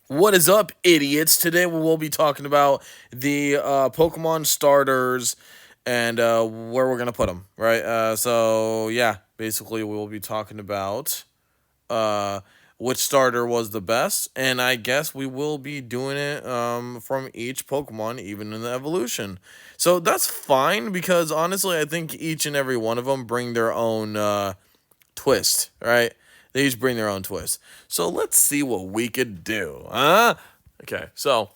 What is up, idiots? Today we will be talking about the Pokemon starters and where we're gonna put them. Right. Yeah, basically we will be talking about uh, which starter was the best, and I guess we will be doing it from each Pokemon, even in the evolution. So that's fine because honestly, I think each and every one of them bring their own twist, right? They each bring their own twist. So let's see what we could do, huh? Okay, so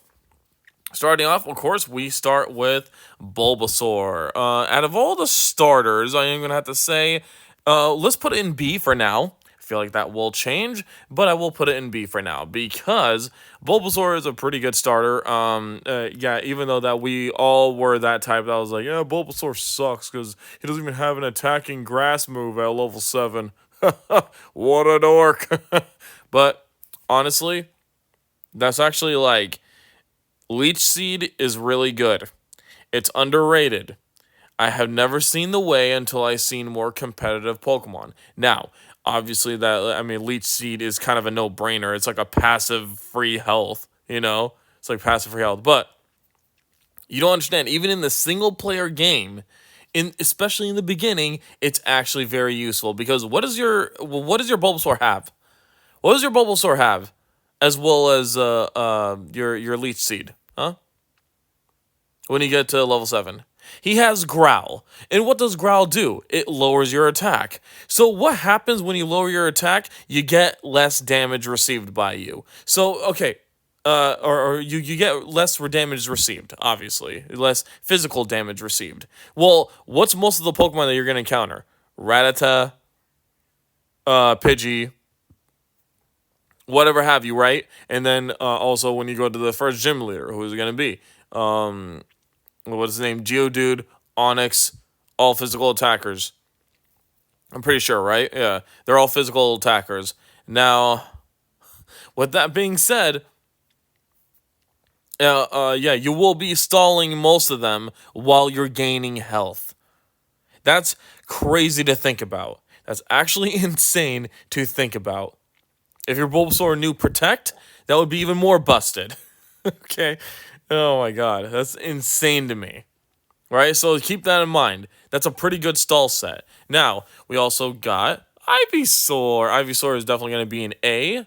starting off, of course, we start with Bulbasaur. Out of all the starters, I am gonna have to say, let's put it in B for now. I feel like that will change, but I will put it in B for now because Bulbasaur is a pretty good starter. Yeah, even though that we all were that type that was like, yeah, Bulbasaur sucks because he doesn't even have an attacking grass move at level 7. What a dork. But honestly, that's actually like Leech Seed is really good. It's underrated. I have never seen the way until I seen more competitive Pokemon. Now, obviously Leech Seed is kind of a no-brainer. It's like a passive free health. It's like passive free health. But you don't understand, even in the single player game, especially in the beginning, it's actually very useful because what does your Bulbasaur have? What does your Bulbasaur have? As well as your Leech Seed, huh? When you get to level 7. He has Growl. And what does Growl do? It lowers your attack. So what happens when you lower your attack? You get less damage received by you. So, okay, or you get less damage received, obviously. Less physical damage received. Well, what's most of the Pokemon that you're going to encounter? Rattata, Pidgey, whatever have you, right? And then also when you go to the first gym leader, who is it going to be? What's his name? Geodude, Onyx, all physical attackers. I'm pretty sure, right? Yeah, they're all physical attackers. Now, with that being said, yeah, you will be stalling most of them while you're gaining health. That's crazy to think about. That's actually insane to think about. If your Bulbasaur knew Protect, that would be even more busted. Okay? Oh my god, that's insane to me. Right? So keep that in mind. That's a pretty good stall set. Now, we also got Ivysaur. Ivysaur is definitely going to be an A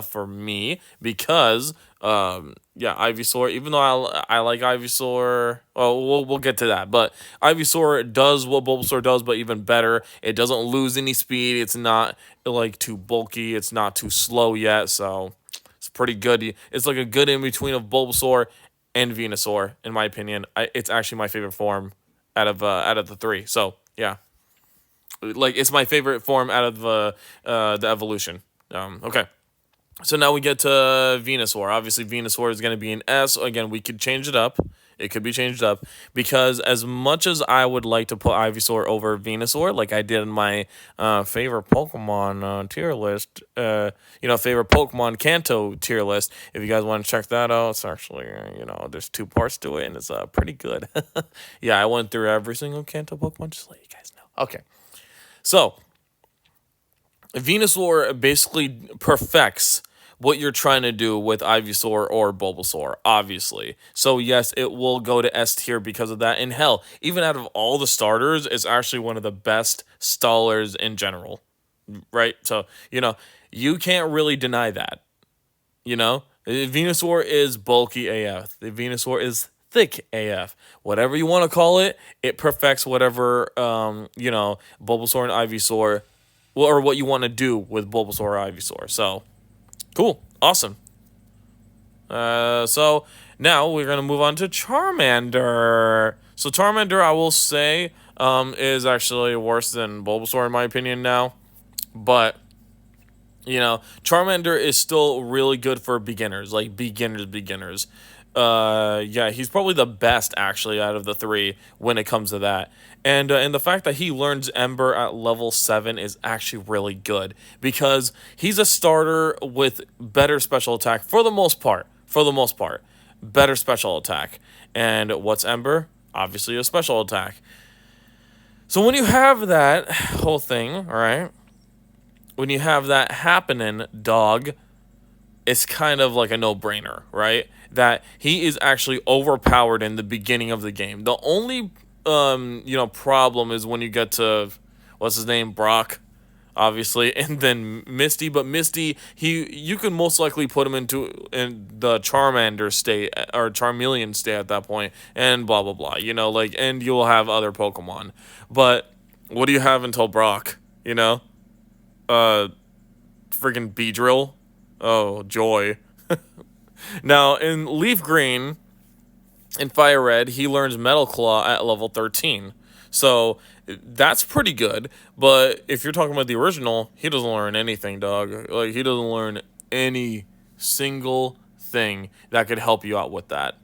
for me because, yeah, Ivysaur, even though I like Ivysaur, well, we'll get to that. But Ivysaur does what Bulbasaur does, but even better. It doesn't lose any speed. It's not, like, too bulky. It's not too slow yet. So it's pretty good. It's like a good in between of Bulbasaur and Venusaur, in my opinion. It's actually my favorite form out of the three. So yeah, like it's my favorite form out of the evolution. Okay. So now we get to Venusaur. Obviously, Venusaur is going to be an S. Again, we could change it up. It could be changed up because as much as I would like to put Ivysaur over Venusaur, like I did in my favorite Pokemon tier list, favorite Pokemon Kanto tier list. If you guys want to check that out, it's actually there's two parts to it and it's pretty good. Yeah, I went through every single Kanto Pokemon just to let you guys know. Okay, so Venusaur basically perfects what you're trying to do with Ivysaur or Bulbasaur, obviously. So yes, it will go to S tier because of that. And hell, even out of all the starters, it's actually one of the best stallers in general, right? So, you can't really deny that, Venusaur is bulky AF. The Venusaur is thick AF. Whatever you want to call it, it perfects whatever, Bulbasaur and Ivysaur or what you want to do with Bulbasaur or Ivysaur. So, cool. Awesome. So now we're going to move on to Charmander. So Charmander, I will say, is actually worse than Bulbasaur in my opinion now. But, Charmander is still really good for beginners, like beginners. Yeah, he's probably the best actually out of the three when it comes to that. And the fact that he learns Ember at level 7 is actually really good because he's a starter with better special attack for the most part. For the most part, better special attack. And what's Ember? Obviously a special attack. So when you have that whole thing, all right? When you have that happening, dog, it's kind of like a no-brainer, right? That he is actually overpowered in the beginning of the game. The only problem is when you get to what's his name, Brock, obviously, and then Misty. But Misty, you can most likely put him in the Charmander state or Charmeleon state at that point, and blah blah blah. And you'll have other Pokemon. But what do you have until Brock? Uh, Freaking Beedrill. Oh, joy. Now in Leaf Green and Fire Red, he learns Metal Claw at level 13. So that's pretty good. But if you're talking about the original, he doesn't learn anything, dog. Like, he doesn't learn any single thing that could help you out with that.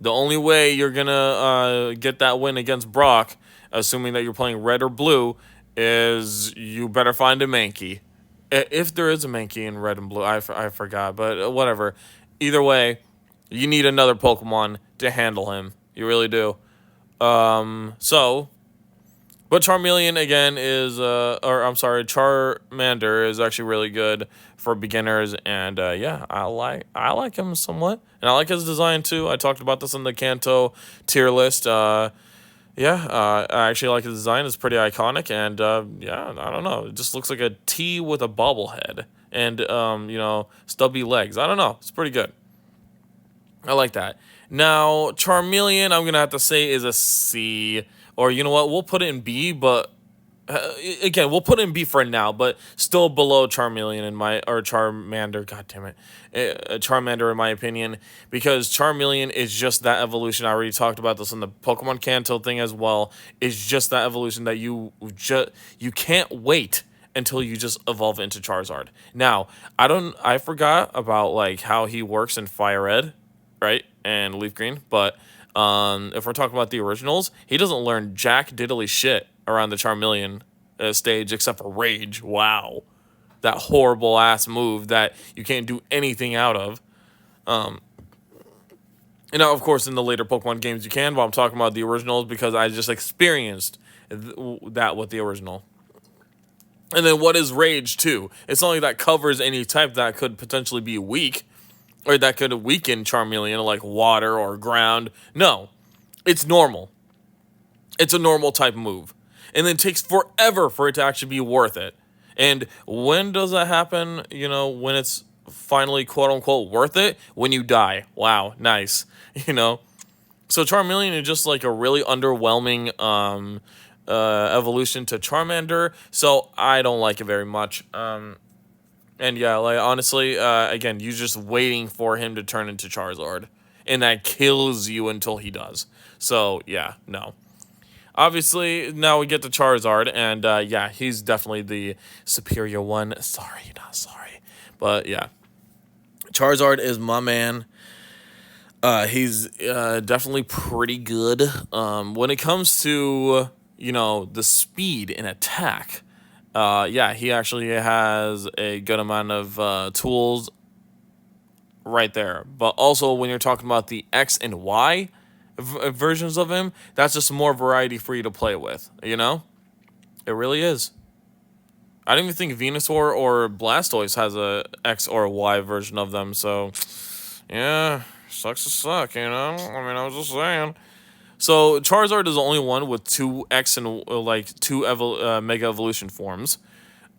The only way you're going to get that win against Brock, assuming that you're playing red or blue, is you better find a Mankey. If there is a Mankey in red and blue, I forgot, but whatever. Either way, you need another Pokemon to handle him. You really do. So, but Charmeleon again is, Charmander is actually really good for beginners, and yeah, I like him somewhat, and I like his design too. I talked about this in the Kanto tier list. I actually like the design. It's pretty iconic, and yeah, I don't know. It just looks like a T with a bobblehead and stubby legs. I don't know. It's pretty good. I like that. Now, Charmeleon, I'm gonna have to say is a C, or you know what? We'll put it in B, but again, we'll put it in B for now, but still below Charmeleon or Charmander. God damn it, Charmander in my opinion, because Charmeleon is just that evolution. I already talked about this in the Pokemon Kanto thing as well. It's just that evolution that you can't wait until you just evolve into Charizard. Now, I forgot about like how he works in Fire Red, right, and Leaf Green, but if we're talking about the originals, he doesn't learn jack diddly shit around the Charmeleon stage except for Rage. Wow. That horrible ass move that you can't do anything out of. And now, of course, in the later Pokemon games you can, but I'm talking about the originals because I just experienced that with the original. And then what is Rage, too? It's not like that covers any type that could potentially be weak, or that could weaken Charmeleon, like water or ground. No, it's normal. It's a normal type move. And then it takes forever for it to actually be worth it. And when does that happen? When it's finally quote unquote worth it? When you die. Wow, nice. So Charmeleon is just like a really underwhelming evolution to Charmander. So I don't like it very much. And yeah, like honestly, again, you're just waiting for him to turn into Charizard. And that kills you until he does. So yeah, no. Obviously, now we get to Charizard, and yeah, he's definitely the superior one. Sorry, not sorry. But yeah, Charizard is my man. He's definitely pretty good. When it comes to, the speed and attack, yeah, he actually has a good amount of tools right there. But also, when you're talking about the X and Y versions of him, that's just more variety for you to play with, It really is. I don't even think Venusaur or Blastoise has a X or a Y version of them, so yeah, sucks to suck, I mean, I was just saying. So Charizard is the only one with two X and two Mega Evolution forms.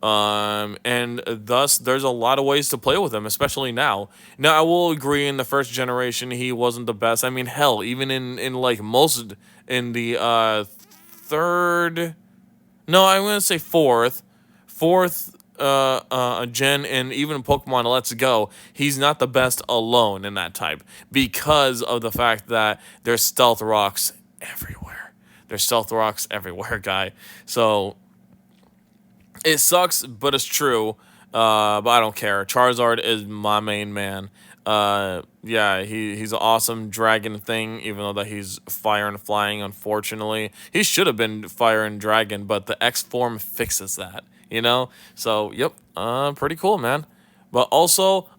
And thus there's a lot of ways to play with him, especially now. Now I will agree in the first generation he wasn't the best. I mean, hell, even in like most in the third, no, I'm gonna say fourth gen, and even Pokemon Let's Go, he's not the best alone in that type because of the fact that there's stealth rocks everywhere. There's stealth rocks everywhere, guy. So it sucks, but it's true. But I don't care. Charizard is my main man. Yeah, he's an awesome dragon thing, even though that he's fire and flying, unfortunately. He should have been fire and dragon, but the X form fixes that, So, yep, pretty cool, man. But also,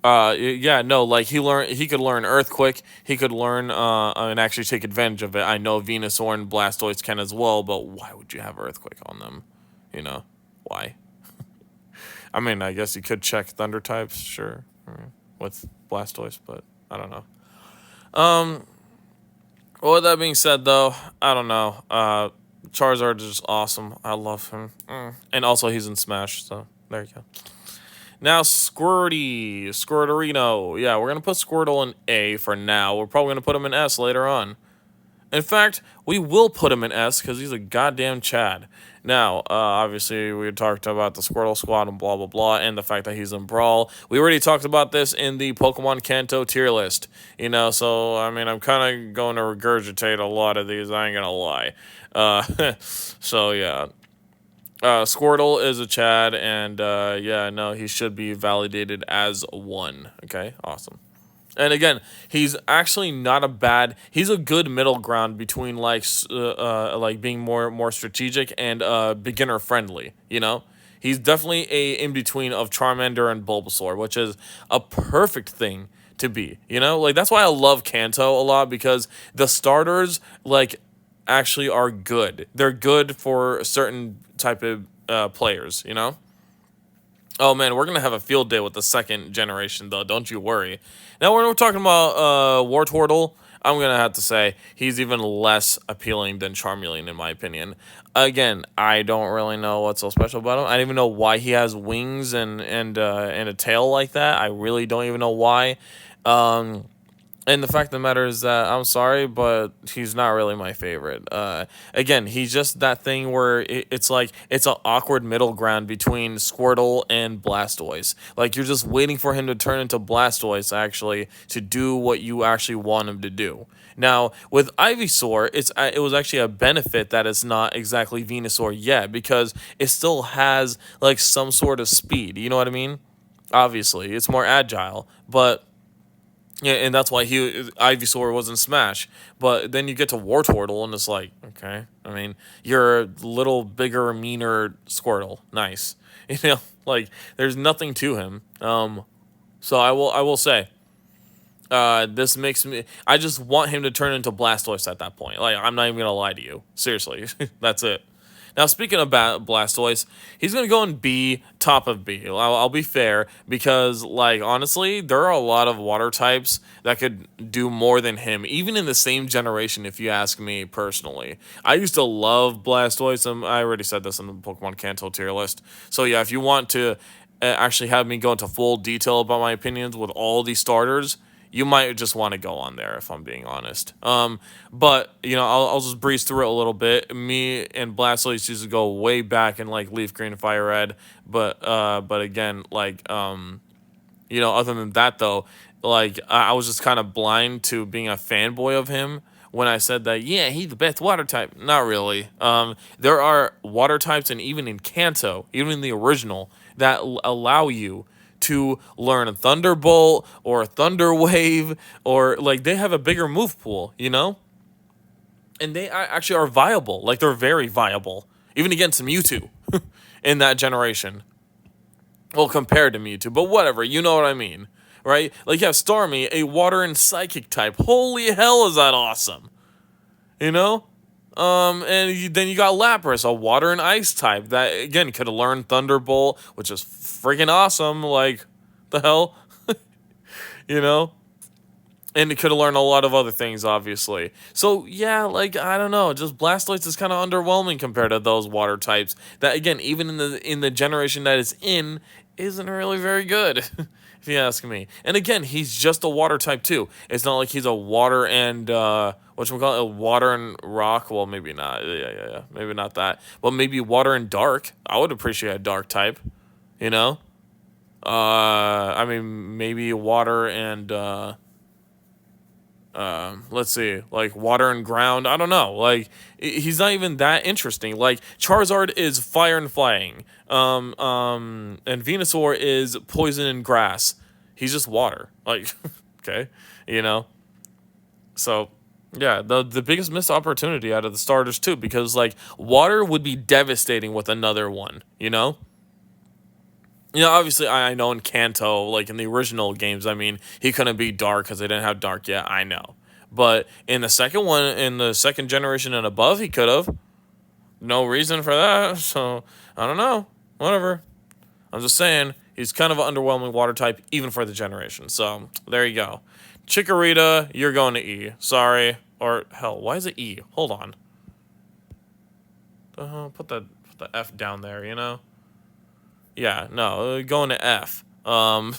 yeah, no, like he could learn Earthquake. He could learn and actually take advantage of it. I know Venusaur and Blastoise can as well, but why would you have Earthquake on them? Why? I mean, I guess you could check Thunder types, sure, with Blastoise, but I don't know. Well, with that being said, though, I don't know. Charizard is just awesome. I love him. And also, he's in Smash, so there you go. Now, Squirterino. Yeah, we're going to put Squirtle in A for now. We're probably going to put him in S later on. In fact, we will put him in S because he's a goddamn Chad. Now, obviously, we talked about the Squirtle Squad and blah, blah, blah, and the fact that he's in Brawl. We already talked about this in the Pokemon Kanto tier list, so, I mean, I'm kind of going to regurgitate a lot of these, I ain't gonna lie. So, yeah. Squirtle is a Chad, and, yeah, no, he should be validated as 1. Okay, awesome. And again, he's actually not a bad. He's a good middle ground between like being more strategic and beginner friendly. He's definitely a in between of Charmander and Bulbasaur, which is a perfect thing to be. Like that's why I love Kanto a lot because the starters like actually are good. They're good for certain type of players. Oh man, we're gonna have a field day with the second generation though. Don't you worry. Now when we're talking about Wartortle, I'm gonna have to say he's even less appealing than Charmeleon in my opinion. Again, I don't really know what's so special about him. I don't even know why he has wings and a tail like that. I really don't even know why. And the fact of the matter is that I'm sorry, but he's not really my favorite. Again, he's just that thing where it's like it's an awkward middle ground between Squirtle and Blastoise. Like you're just waiting for him to turn into Blastoise actually to do what you actually want him to do. Now with Ivysaur, it was actually a benefit that it's not exactly Venusaur yet because it still has like some sort of speed. You know what I mean? Obviously, it's more agile, but. Yeah, and that's why Ivysaur was in Smash. But then you get to Wartortle, and it's like, okay, I mean, you're a little bigger, meaner Squirtle. Nice, like there's nothing to him. So I will say, this makes me. I just want him to turn into Blastoise at that point. Like I'm not even gonna lie to you. Seriously, that's it. Now, speaking of Blastoise, he's going to go in B, top of B. I'll be fair, because, like, honestly, there are a lot of water types that could do more than him, even in the same generation, if you ask me personally. I used to love Blastoise, and I already said this in the Pokemon Kanto tier list. So, yeah, if you want to actually have me go into full detail about my opinions with all these starters, you might just want to go on there if I'm being honest. But I'll just breeze through it a little bit. Me and Blastoise used to go way back in like Leaf Green, Fire Red, but again, like other than that though, like I was just kind of blind to being a fanboy of him when I said that. Yeah, he's the best water type. Not really. There are water types, and even in Kanto, even in the original, that allow you to learn a Thunderbolt or a Thunder Wave, or like they have a bigger move pool, and they actually are viable. Like they're very viable, even against Mewtwo in that generation. Well, compared to Mewtwo, but whatever, you know what I mean, right? Like you have Starmie, a Water and Psychic type. Holy hell, is that awesome? You know? Then you got Lapras, a Water and Ice type that again could learn Thunderbolt, which is freaking awesome. Like, the hell, you know. And it could have learned a lot of other things, obviously. So yeah, like I don't know, just Blastoise is kind of underwhelming compared to those water types. That again, even in the generation that it's in, isn't really very good, if you ask me. And again, he's just a water type too. It's not like he's a water and whatchamacallit, a water and rock. Well, maybe not. Yeah. Maybe not that. But maybe water and dark. I would appreciate a dark type. You know. I mean, maybe water and let's see, like water and ground. I don't know. Like he's not even that interesting. Like Charizard is fire and flying. And Venusaur is poison and grass. He's just water. Like, okay, So yeah, the biggest missed opportunity out of the starters too, because like water would be devastating with another one. Obviously, I know in Kanto, like in the original games, I mean, he couldn't be dark because they didn't have dark yet. I know. But in the second one, in the second generation and above, he could have. No reason for that. So, I don't know. Whatever. I'm just saying, he's kind of an underwhelming water type, even for the generation. So, there you go. Chikorita, you're going to E. Sorry. Or, hell, why is it E? Hold on. Put the F down there, you know? Yeah, no, going to F. Yeah,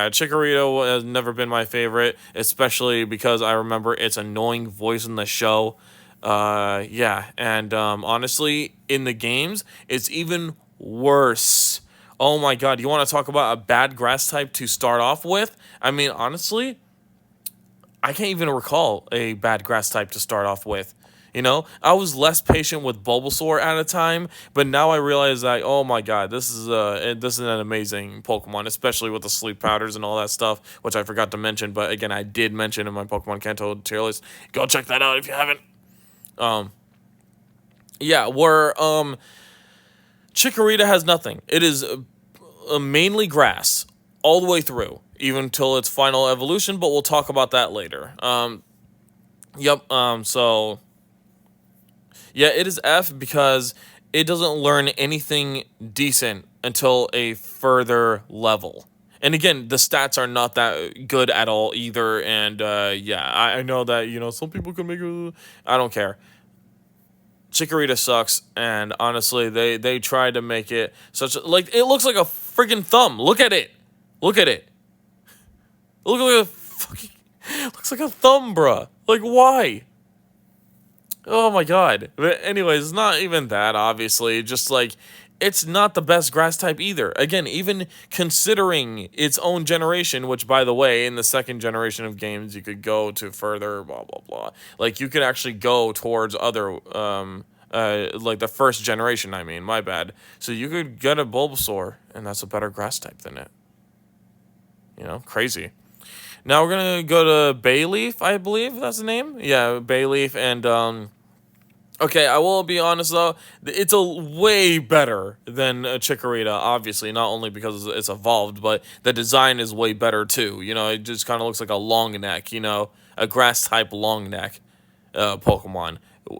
Chikorita has never been my favorite, especially because I remember its annoying voice in the show. Yeah, and honestly, in the games, it's even worse. Oh my god, you want to talk about a bad grass type to start off with? I mean, honestly, I can't even recall a bad grass type to start off with. You know, I was less patient with Bulbasaur at a time, but now I realize that, oh my god, this is an amazing Pokemon, especially with the sleep powders and all that stuff, which I forgot to mention. But again, I did mention in my Pokemon Kanto tier list. Go check that out if you haven't. Yeah, where Chikorita has nothing. It is mainly grass all the way through, even till its final evolution. But we'll talk about that later. Yep. So yeah, it is F because it doesn't learn anything decent until a further level. And again, the stats are not that good at all either. And yeah, I know that, some people can make it. I don't care. Chikorita sucks, and honestly, they tried to make it such like it looks like a freaking thumb. Look at it. Look at it. Look like a fucking looks like a thumb, bruh. Like why? Oh my god. But anyways, it's not even that, obviously. Just like, it's not the best grass type either. Again, even considering its own generation, which, by the way, in the second generation of games, you could go to further, blah, blah, blah. Like, you could actually go towards other, like the first generation, I mean, my bad. So you could get a Bulbasaur, and that's a better grass type than it. Crazy. Now we're gonna go to Bayleaf, I believe that's the name. Yeah, Bayleaf, and okay, I will be honest though, it's a way better than Chikorita. Obviously, not only because it's evolved, but the design is way better too. It just kind of looks like a long neck. A grass type long neck, Pokemon,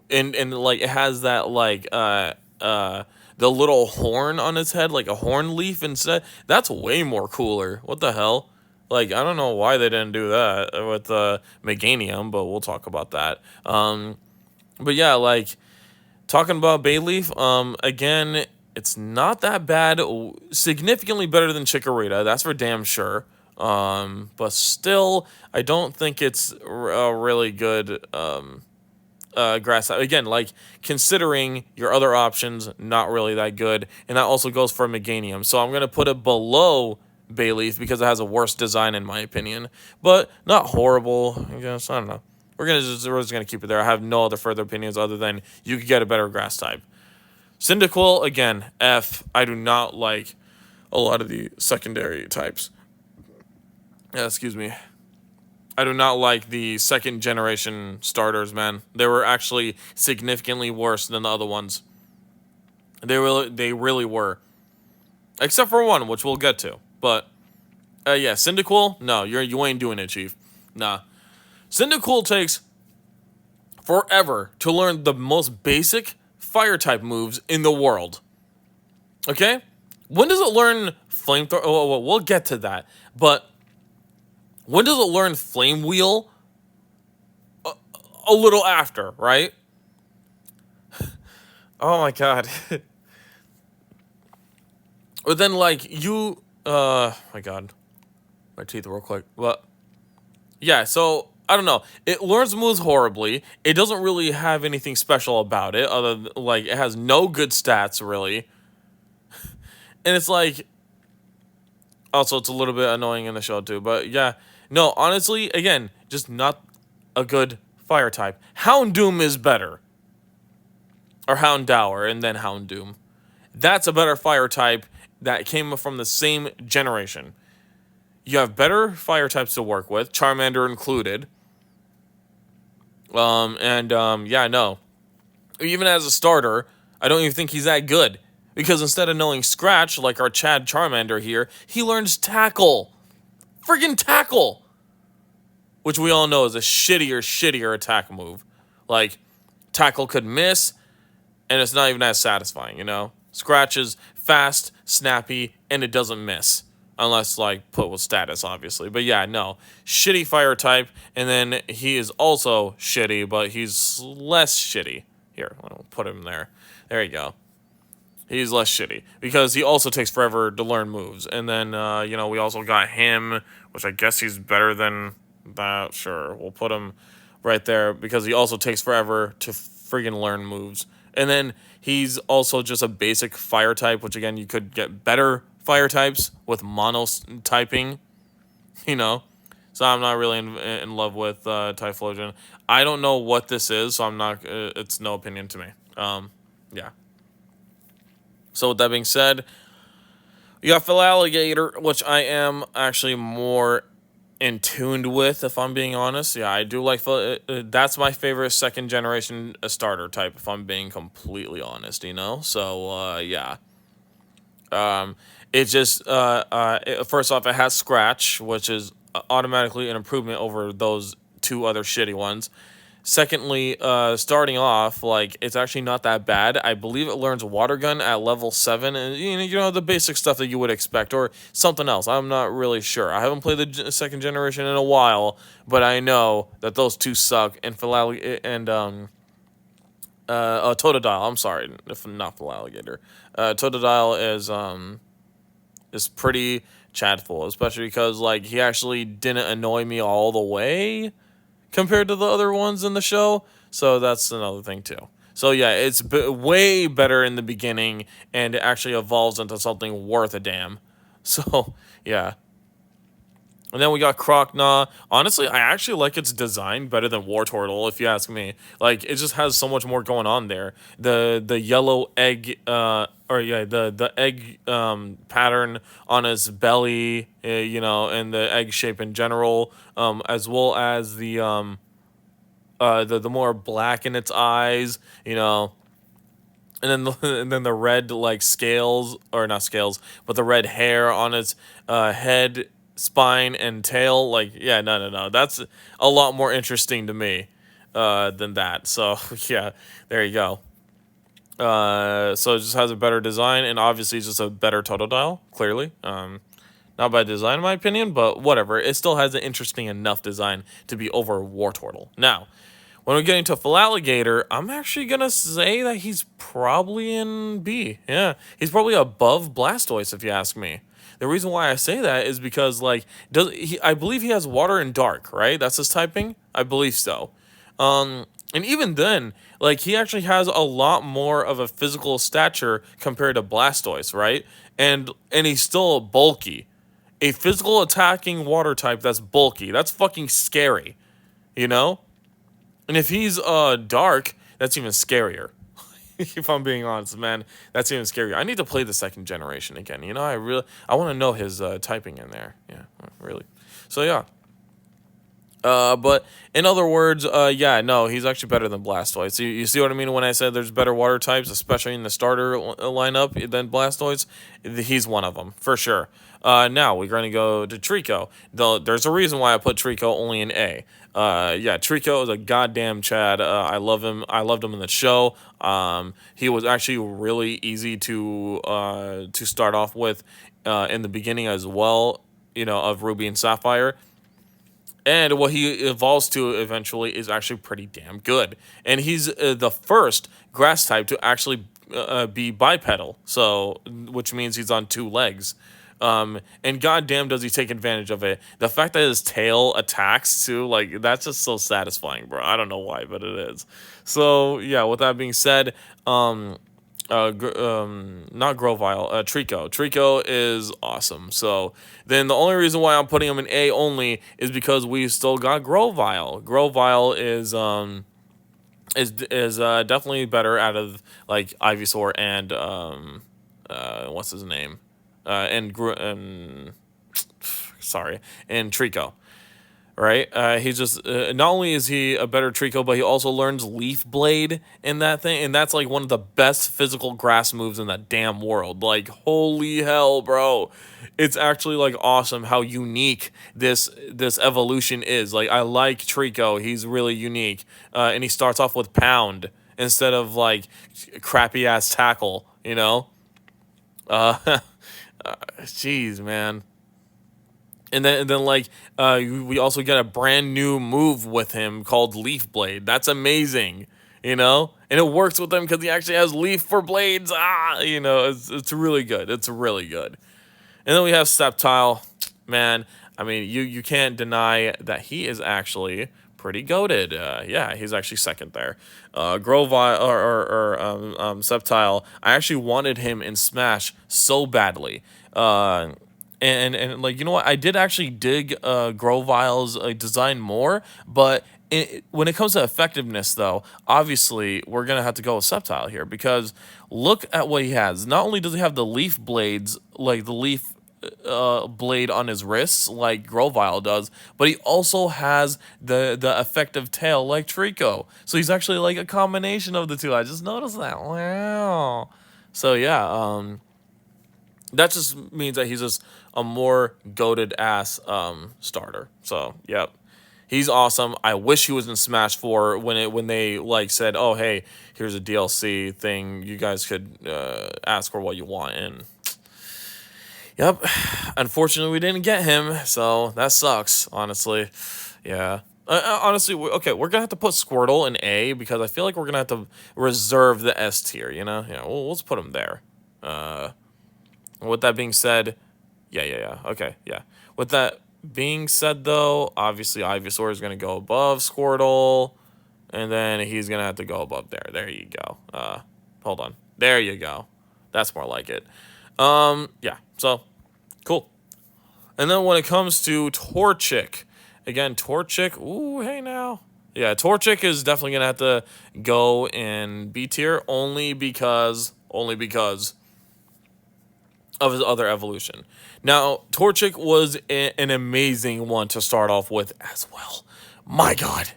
and like it has that like the little horn on its head, like a horn leaf instead. That's way more cooler. What the hell? Like, I don't know why they didn't do that with Meganium, but we'll talk about that. But yeah, like, talking about Bayleaf, again, it's not that bad. Significantly better than Chikorita, that's for damn sure. But still, I don't think it's a really good grass type. Again, like, considering your other options, not really that good. And that also goes for Meganium. So I'm going to put it below Bayleaf because it has a worse design in my opinion, but not horrible. I guess I don't know. We're just gonna keep it there. I have no other further opinions other than you could get a better grass type. Cyndaquil again, F. I do not like a lot of the secondary types. Excuse me. I do not like the second generation starters, man. They were actually significantly worse than the other ones. They really were. Except for one, which we'll get to. But yeah, Cyndaquil, no, you ain't doing it, Chief. Nah. Cyndaquil takes forever to learn the most basic fire type moves in the world. Okay? When does it learn flamethrower? Oh, we'll get to that. But when does it learn flame wheel? A little after, right? Oh my god. But then like my god. My teeth real quick. But yeah, so I don't know. It learns moves horribly. It doesn't really have anything special about it, other than like it has no good stats really. And it's like also it's a little bit annoying in the show too. But yeah, no, honestly, again, just not a good fire type. Houndoom is better. Or Houndour and then Houndoom. That's a better fire type that came from the same generation. You have better fire types to work with, Charmander included. Yeah, no. Even as a starter, I don't even think he's that good. Because instead of knowing Scratch, like our Chad Charmander here, he learns Tackle. Friggin' Tackle! Which we all know is a shittier attack move. Like, Tackle could miss, and it's not even as satisfying, Scratch is fast, snappy, and it doesn't miss. Unless, like, put with status, obviously. But yeah, no. Shitty fire type, and then he is also shitty, but he's less shitty. Here, I'll put him there. There you go. He's less shitty because he also takes forever to learn moves. And then, we also got him, which I guess he's better than that. Sure, we'll put him right there because he also takes forever to friggin' learn moves. And then he's also just a basic fire type, which again, you could get better fire types with mono typing, you know. So I'm not really in love with Typhlosion. I don't know what this is, so I'm not. It's no opinion to me. Yeah. So with that being said, you got Phil Alligator, which I am actually more in tuned with, if I'm being honest. Yeah, I do like Phil. That's my favorite second generation starter type, if I'm being completely honest. So yeah. It just first off, it has Scratch, which is automatically an improvement over those two other shitty ones. Secondly, starting off, like, it's actually not that bad. I believe it learns Water Gun at level 7, and the basic stuff that you would expect, or something else. I'm not really sure. I haven't played the second generation in a while, but I know that those two suck. And Totodile. I'm sorry, if not Alligator. Totodile is pretty chatful, especially because, like, he actually didn't annoy me all the way compared to the other ones in the show. So that's another thing too. So yeah, it's way better in the beginning, and it actually evolves into something worth a damn. So yeah. And then we got Crocnaw. Honestly, I actually like its design better than Wartortle, if you ask me. Like, it just has so much more going on there. The yellow egg, the egg pattern on its belly, and the egg shape in general, as well as the more black in its eyes, and then the red, like, scales, or not scales, but the red hair on its head, spine, and tail. Like, yeah, no, that's a lot more interesting to me than that. So yeah, there you go. So it just has a better design, and obviously it's just a better Totodile, clearly. Not by design, in my opinion, but whatever. It still has an interesting enough design to be over Wartortle. Now, when we get into Alligator, I'm actually going to say that he's probably in B. Yeah, he's probably above Blastoise, if you ask me. The reason why I say that is because, like, I believe he has Water and Dark, right? That's his typing? I believe so. And even then, like, he actually has a lot more of a physical stature compared to Blastoise, right? And he's still bulky. A physical attacking water type that's bulky. That's fucking scary, you know? And if he's dark, that's even scarier. If I'm being honest, man, that's even scarier. I need to play the second generation again. I want to know his typing in there. Yeah, really. So yeah. But in other words, yeah, no, he's actually better than Blastoise. You see what I mean when I said there's better water types, especially in the starter lineup, than Blastoise? He's one of them, for sure. Now, we're going to go to Trico. There's a reason why I put Trico only in A. Yeah, Trico is a goddamn Chad. I love him. I loved him in the show. He was actually really easy to start off with in the beginning as well, of Ruby and Sapphire. And what he evolves to eventually is actually pretty damn good. And he's the first grass type to actually be bipedal, which means he's on two legs. And goddamn does he take advantage of it. The fact that his tail attacks too, like, that's just so satisfying, bro. I don't know why, but it is. So yeah, with that being said, not Grovyle, Trico. Trico is awesome. So then the only reason why I'm putting him in A only is because we still got Grovyle. Grovyle is definitely better out of, like, Ivysaur and what's his name, and Trico. Right? He's just not only is he a better Trico, but he also learns Leaf Blade in that thing, and that's like one of the best physical grass moves in the damn world. Like, holy hell, bro! It's actually, like, awesome how unique this evolution is. Like, I like Trico; he's really unique, and he starts off with Pound instead of, like, crappy ass Tackle. Uh, Jeez, man. And then like we also get a brand new move with him called Leaf Blade. That's amazing, and it works with him because he actually has leaf for blades. It's really good. It's really good. And then we have Sceptile. Man, I mean, you can't deny that he is actually pretty goated. Yeah, he's actually second there. Grovile or Sceptile, I actually wanted him in Smash so badly. And like, you know what? I did actually dig Grovile's design more, but when it comes to effectiveness, though, obviously we're gonna have to go with Sceptile here because look at what he has. Not only does he have the leaf blades, like the leaf blade on his wrists, like Grovile does, but he also has the effective tail, like Trico. So he's actually like a combination of the two. I just noticed that. Wow. So yeah, that just means that he's just a more goated ass starter. So yep, he's awesome. I wish he was in Smash 4 when they like said, oh hey, here's a DLC thing. You guys could ask for what you want, and yep, unfortunately we didn't get him. So that sucks. Honestly, yeah. Honestly, okay, we're gonna have to put Squirtle in A because I feel like we're gonna have to reserve the S tier. Yeah, let's put him there. With that being said, yeah. Okay, yeah. With that being said, though, obviously Ivysaur is going to go above Squirtle, and then he's going to have to go above there. There you go. Hold on. There you go. That's more like it. Yeah, so, cool. And then when it comes to Torchic, again, Torchic, ooh, hey now. Yeah, Torchic is definitely going to have to go in B tier only because of his other evolution. Now, Torchic was an amazing one to start off with as well. My God,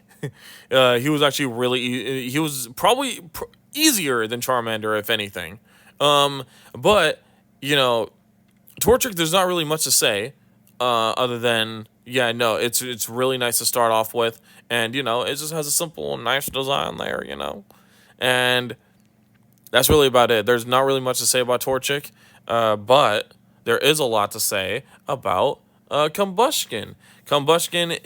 he was actually he was probably easier than Charmander, if anything. But you know, Torchic, there's not really much to say, other than yeah, no, it's really nice to start off with, and it just has a simple, nice design there, and that's really about it. There's not really much to say about Torchic, but there is a lot to say about Combustion. Combustion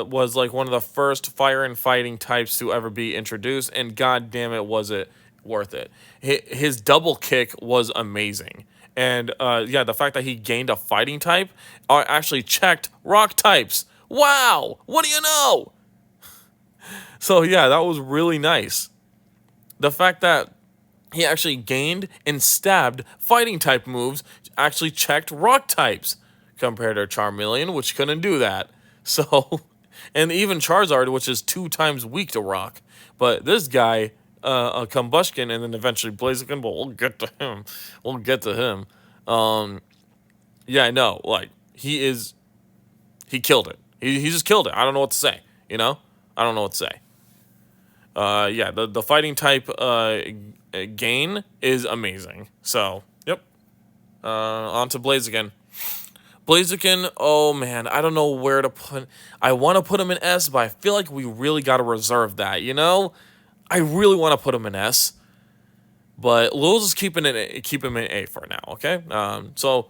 was like one of the first fire and fighting types to ever be introduced, and god damn it, was it worth it. His double kick was amazing. And yeah, the fact that he gained a fighting type actually checked rock types. Wow, what do you know? So yeah, that was really nice. The fact that he actually gained and stabbed fighting type moves, actually checked rock types, compared to Charmeleon, which couldn't do that. So, and even Charizard, which is 2 times weak to rock. But this guy, a Combustion, and then eventually Blaziken, but we'll get to him. We'll get to him. Yeah, I know. Like, he killed it. He just killed it. I don't know what to say, I don't know what to say. Yeah, the fighting type gain is amazing. So, yep. On to Blaziken. Blaziken, oh man, I don't know where to put. I want to put him in S, but I feel like we really got to reserve that. I really want to put him in S, but we'll just keep him in A for now. Okay. So,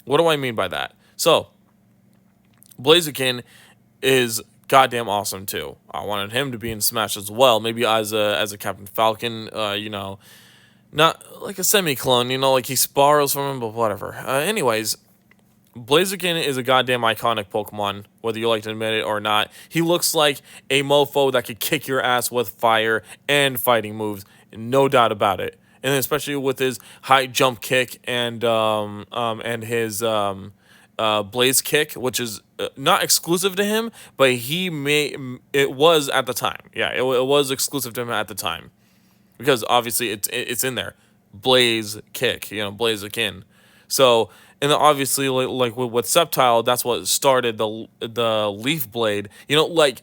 what do I mean by that? So, Blaziken is goddamn awesome too. I wanted him to be in Smash as well, maybe as a Captain Falcon. Not like a semi-clone, like he borrows from him, but whatever. Anyways, Blaziken is a goddamn iconic Pokemon, whether you like to admit it or not. He looks like a mofo that could kick your ass with fire and fighting moves, no doubt about it. And especially with his high jump kick and his Blaze kick, which is not exclusive to him, but it was at the time. Yeah, it was exclusive to him at the time because obviously it's in there. Blaze kick, Blaziken. So, and then obviously like with Sceptile, that's what started the Leaf Blade. Like,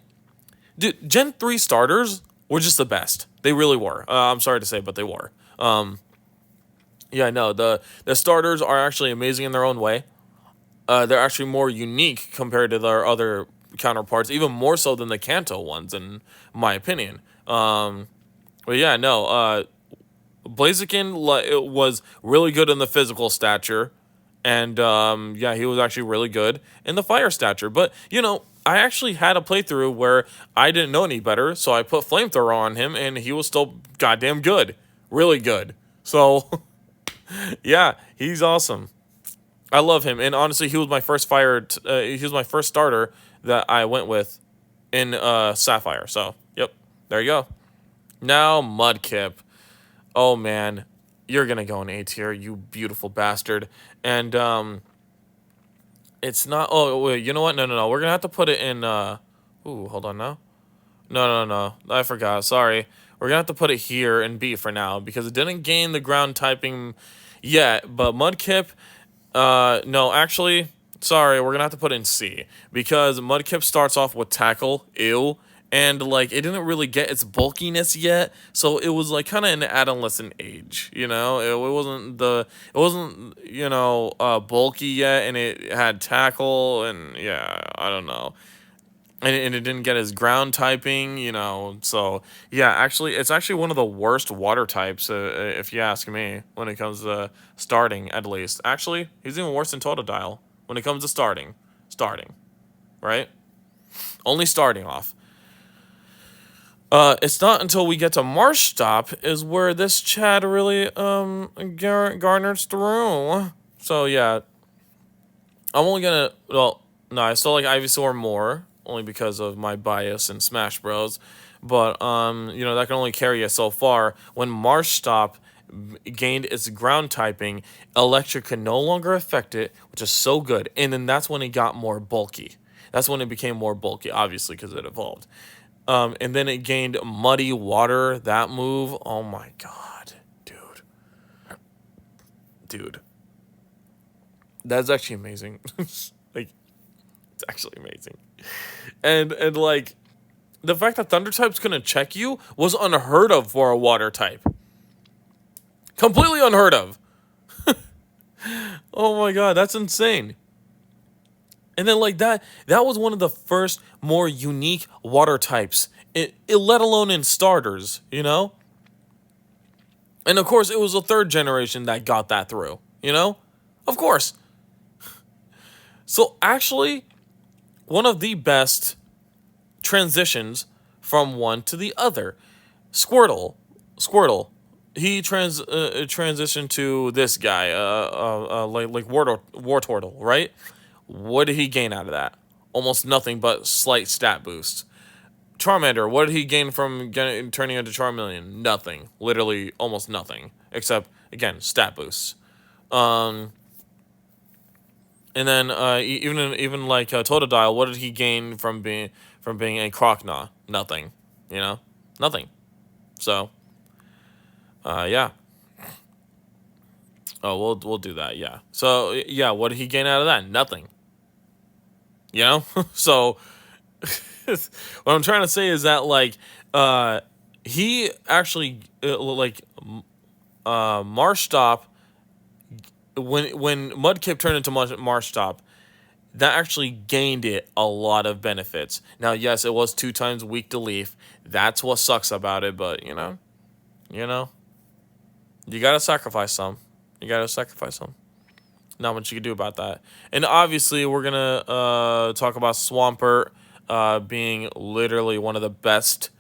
dude, Gen 3 starters were just the best. They really were. I'm sorry to say, but they were. Yeah, no, the starters are actually amazing in their own way. They're actually more unique compared to their other counterparts, even more so than the Kanto ones, in my opinion. But yeah, no. Blaziken was really good in the physical stature, and yeah, he was actually really good in the fire stature. But I actually had a playthrough where I didn't know any better, so I put flamethrower on him, and he was still goddamn good, really good. So yeah, he's awesome. I love him, and honestly, he was my first he was my first starter that I went with in Sapphire. So yep, there you go. Now Mudkip. Oh man, you're gonna go in A tier, you beautiful bastard. And it's not. Oh wait, you know what? No, no, no. We're gonna have to put it in. Ooh, hold on now. No, no, no. I forgot. Sorry. We're gonna have to put it here in B for now because it didn't gain the ground typing yet. But Mudkip, no, actually, sorry, we're gonna have to put it in C because Mudkip starts off with tackle, ew, and like it didn't really get its bulkiness yet, so it was like kind of an adolescent age, it wasn't bulky yet, and it had tackle, and yeah, I don't know. And it didn't get his ground typing, So yeah, actually, it's actually one of the worst water types, if you ask me, when it comes to starting. At least, actually, he's even worse than Totodile when it comes to starting, right? Only starting off. It's not until we get to Marsh Stop is where this Chad really garners through. So yeah, I'm only gonna. Well, no, I still like Ivysaur more, only because of my bias in Smash Bros. But that can only carry you so far. When Marsh Stop gained its ground typing, Electric could no longer affect it, which is so good. And then that's when it got more bulky. That's when it became more bulky, obviously, because it evolved. And then it gained Muddy Water. That move, oh my god, dude, that's actually amazing. Like, it's actually amazing. And like the fact that Thunder types couldn't check you was unheard of for a water type. Completely unheard of. Oh my god, that's insane. And then like that was one of the first more unique water types. Let alone in starters. And of course, it was the third generation that got that through. Of course. So actually, one of the best transitions from one to the other. Squirtle. He transitioned to this guy, like Wartortle, right? What did he gain out of that? Almost nothing but slight stat boost. Charmander, what did he gain from turning into Charmeleon? Nothing. Literally almost nothing. Except, again, stat boosts. And then even like Totodile, what did he gain from being a Crocna? Nothing. Nothing. So, yeah. Oh, we'll do that. Yeah. So yeah, what did he gain out of that? Nothing. So what I'm trying to say is that like he actually Marsh Stop when Mudkip turned into Marsh Stop, that actually gained it a lot of benefits. Now, yes, it was 2 times weak to leaf. That's what sucks about it, but you know, you gotta sacrifice some. You gotta sacrifice some. Not much you can do about that. And obviously, we're gonna talk about Swampert being literally one of the best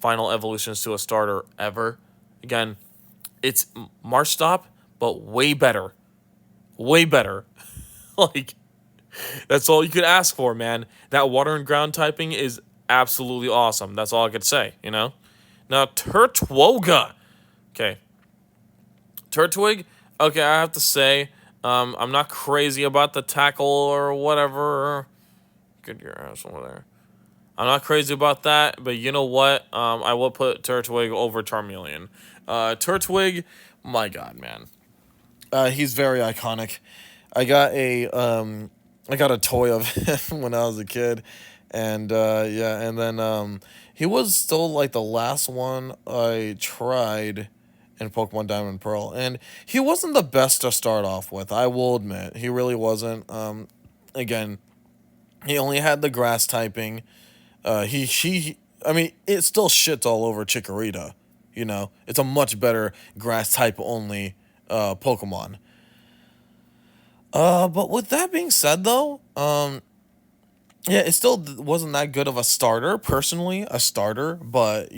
final evolutions to a starter ever. Again, it's Marsh Stop, but way better. Way better. Like, that's all you could ask for, man. That water and ground typing is absolutely awesome. That's all I could say. Now, Turtwoga. Okay. Turtwig, okay, I have to say, I'm not crazy about the tackle or whatever. Get your ass over there. I'm not crazy about that, but you know what? I will put Turtwig over Charmeleon. Turtwig, my god, man. He's very iconic. I got a toy of him when I was a kid, and yeah, and then he was still like the last one I tried in Pokemon Diamond and Pearl, and he wasn't the best to start off with. I will admit, he really wasn't. Again, he only had the grass typing. I mean, it still shits all over Chikorita. It's a much better grass type only Pokemon. But with that being said, though, yeah, it still wasn't that good of a starter, personally, a starter, but,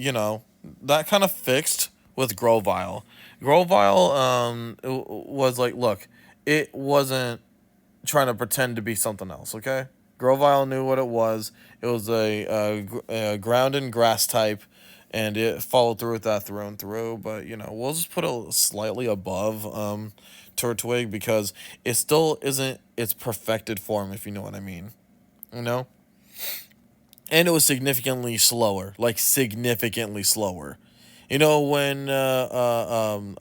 that kind of fixed with Grovyle. Grovyle was like, look, it wasn't trying to pretend to be something else, okay? Grovyle knew what it was. It was a ground and grass type, and it followed through with that through and through, but, we'll just put it slightly above Turtwig because it still isn't its perfected form, if you know what I mean. You know? And it was significantly slower, like significantly slower. When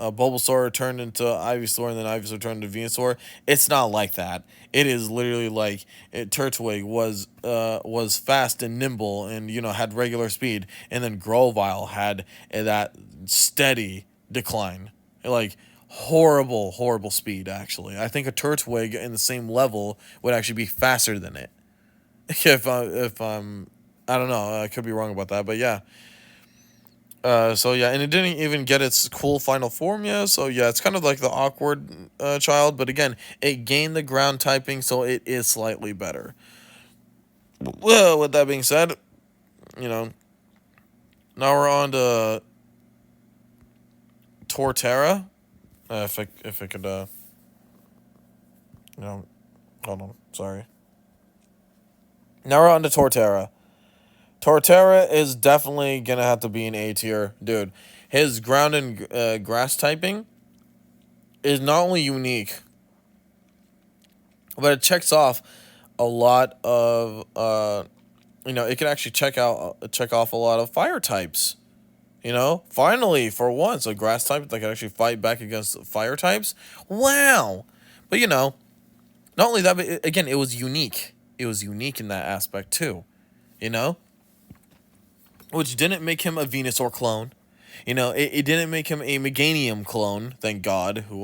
Bulbasaur turned into Ivysaur and then Ivysaur turned into Venusaur, it's not like that. It is literally like Turtwig was fast and nimble and had regular speed, and then Grovyle had that steady decline, like horrible, horrible speed. Actually, I think a Turtwig in the same level would actually be faster than it. I don't know, I could be wrong about that, but yeah. So yeah, and it didn't even get its cool final form yet. So yeah, it's kind of like the awkward child, but again, it gained the ground typing, so it is slightly better. Well, with that being said, you know, now we're on to Torterra. If I could, you know, hold on, sorry. Now we're on to Torterra. Torterra is definitely gonna have to be an A tier, dude. His ground and grass typing is not only unique, but it checks off a lot of it can actually check off a lot of fire types. Finally for once a grass type that can actually fight back against fire types. Wow, but not only that, but again, it was unique. It was unique in that aspect too. You know, which didn't make him a Venusaur clone. It didn't make him a Meganium clone. Thank God. Who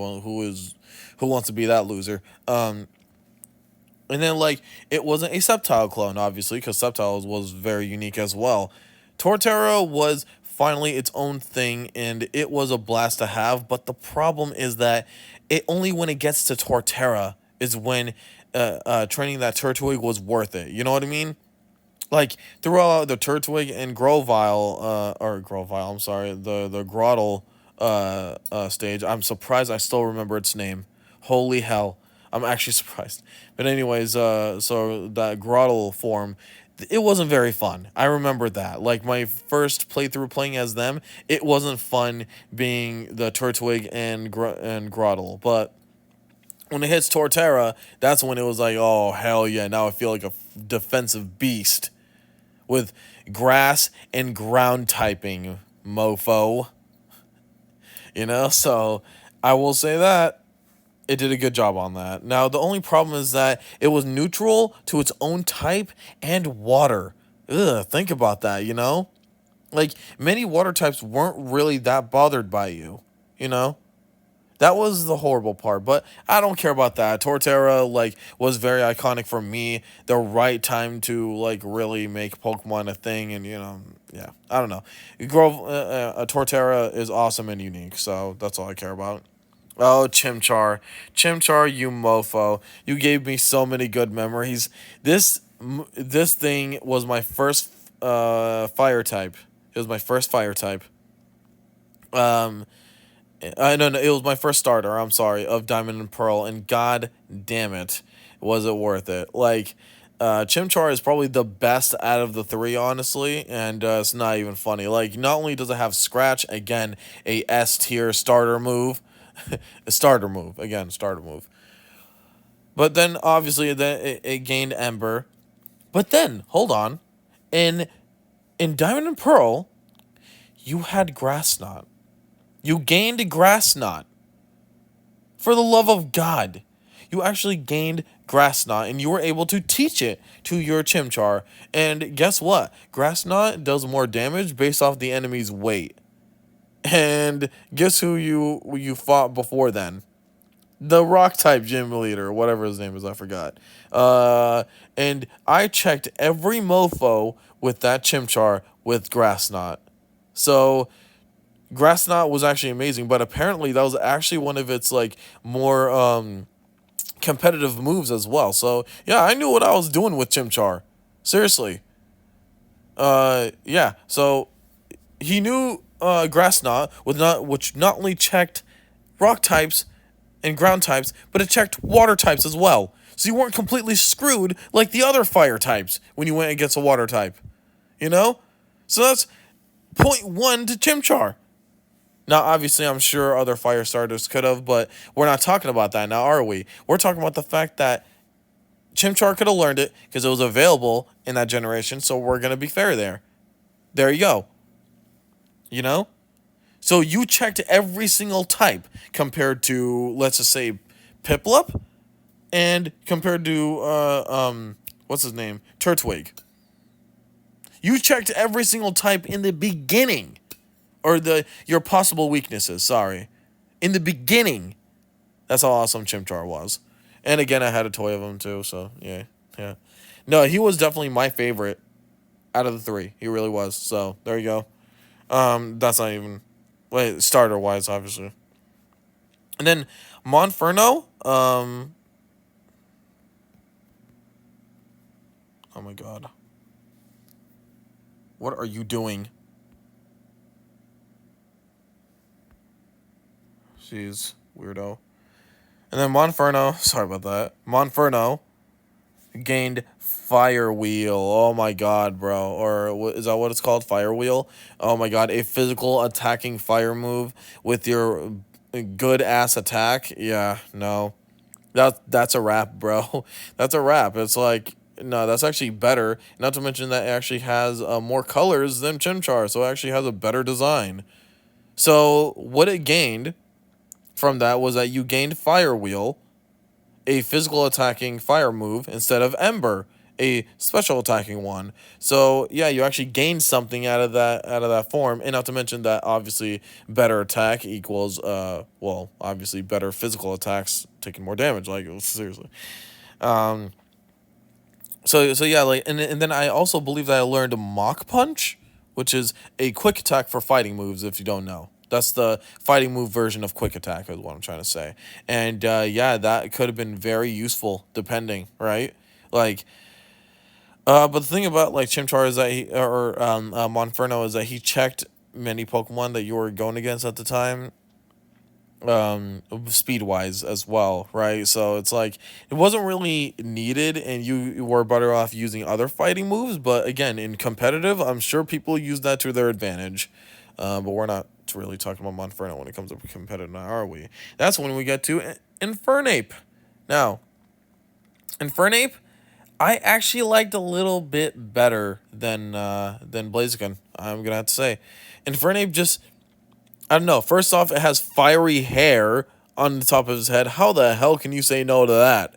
wants to be that loser? And then like it wasn't a Sceptile clone, obviously, because Sceptile was very unique as well. Torterra was finally its own thing, and it was a blast to have. But the problem is that it only when it gets to Torterra is when training that Turtwig was worth it. You know what I mean? Like throughout the Turtwig and Grovyle, I'm sorry, the Grottle stage. I'm surprised I still remember its name. Holy hell, I'm actually surprised. But anyways, so that Grottle form, it wasn't very fun. I remember that. Like my first playthrough playing as them, it wasn't fun being the Turtwig and Grottle, but when it hits Torterra, that's when it was like, oh hell yeah! Now I feel like a defensive beast with grass and ground typing, mofo. So I will say that it did a good job on that. Now, the only problem is that it was neutral to its own type and water. Ugh, think about that. Like, many water types weren't really that bothered by you, you know? That was the horrible part, but I don't care about that. Torterra like was very iconic for me. The right time to like really make Pokemon a thing, and yeah, I don't know. Torterra is awesome and unique, so that's all I care about. Oh, Chimchar, you mofo! You gave me so many good memories. This thing was my first fire type. It was my first fire type. Um, I no, no, it was my first starter. I'm sorry, of Diamond and Pearl, and god damn it, was it worth it? Like, Chimchar is probably the best out of the three, honestly, and it's not even funny. Like, not only does it have Scratch, again, a S tier starter move, a starter move, but then obviously it gained Ember, but then hold on, in Diamond and Pearl, you had Grass Knot. You gained Grass Knot. For the love of God. You actually gained Grass Knot and you were able to teach it to your Chimchar. And guess what? Grass Knot does more damage based off the enemy's weight. And guess who you fought before then? The rock type gym leader, whatever his name is, I forgot. And I checked every mofo with that Chimchar with Grass Knot. So Grass Knot was actually amazing, but apparently that was actually one of its like more competitive moves as well. So yeah, I knew what I was doing with Chimchar. Seriously. Yeah. So he knew Grass Knot with not which not only checked rock types and ground types, but it checked water types as well. So you weren't completely screwed like the other fire types when you went against a water type. You know? So that's point one to Chimchar. Now, obviously, I'm sure other fire starters could have, but we're not talking about that now, are we? We're talking about the fact that Chimchar could have learned it because it was available in that generation, so we're going to be fair there. There you go. You know? So you checked every single type compared to, let's just say, Piplup and compared to, what's his name? Turtwig. You checked every single type in the beginning. Or your possible weaknesses, sorry. In the beginning. That's how awesome Chimchar was. And again, I had a toy of him too, so yeah. Yeah. No, he was definitely my favorite out of the three. He really was. So there you go. That's not even starter wise, obviously. And then Monferno, oh my god. What are you doing? Jeez, weirdo. And then Monferno, sorry about that. Monferno gained Fire Wheel. Oh my god, bro. Or is that what it's called? Fire Wheel? Oh my god. A physical attacking fire move with your good ass attack. Yeah, no. That's a wrap, bro. That's a wrap. It's like, no, that's actually better. Not to mention that it actually has more colors than Chimchar, so it actually has a better design. So what it gained from that was that you gained Fire Wheel, a physical attacking fire move, instead of Ember, a special attacking one. So yeah, you actually gained something out of that form, and not to mention that obviously better attack equals well, obviously better physical attacks taking more damage. Like, seriously. So yeah, like, and then I also believe that I learned Mach Punch, which is a quick attack for fighting moves. If you don't know, that's the fighting move version of quick attack, is what I'm trying to say. And yeah, that could have been very useful, depending, right? Like, but the thing about like Chimchar is that Monferno is that he checked many Pokemon that you were going against at the time, speed wise as well, right? So it's like it wasn't really needed, and you were better off using other fighting moves. But again, in competitive, I'm sure people use that to their advantage. But we're not really talking about Monferno when it comes to competitive, now, are we? That's when we get to Infernape. Now, Infernape, I actually liked a little bit better than Blaziken. I'm gonna have to say, Infernape just, I don't know. First off, it has fiery hair on the top of his head. How the hell can you say no to that?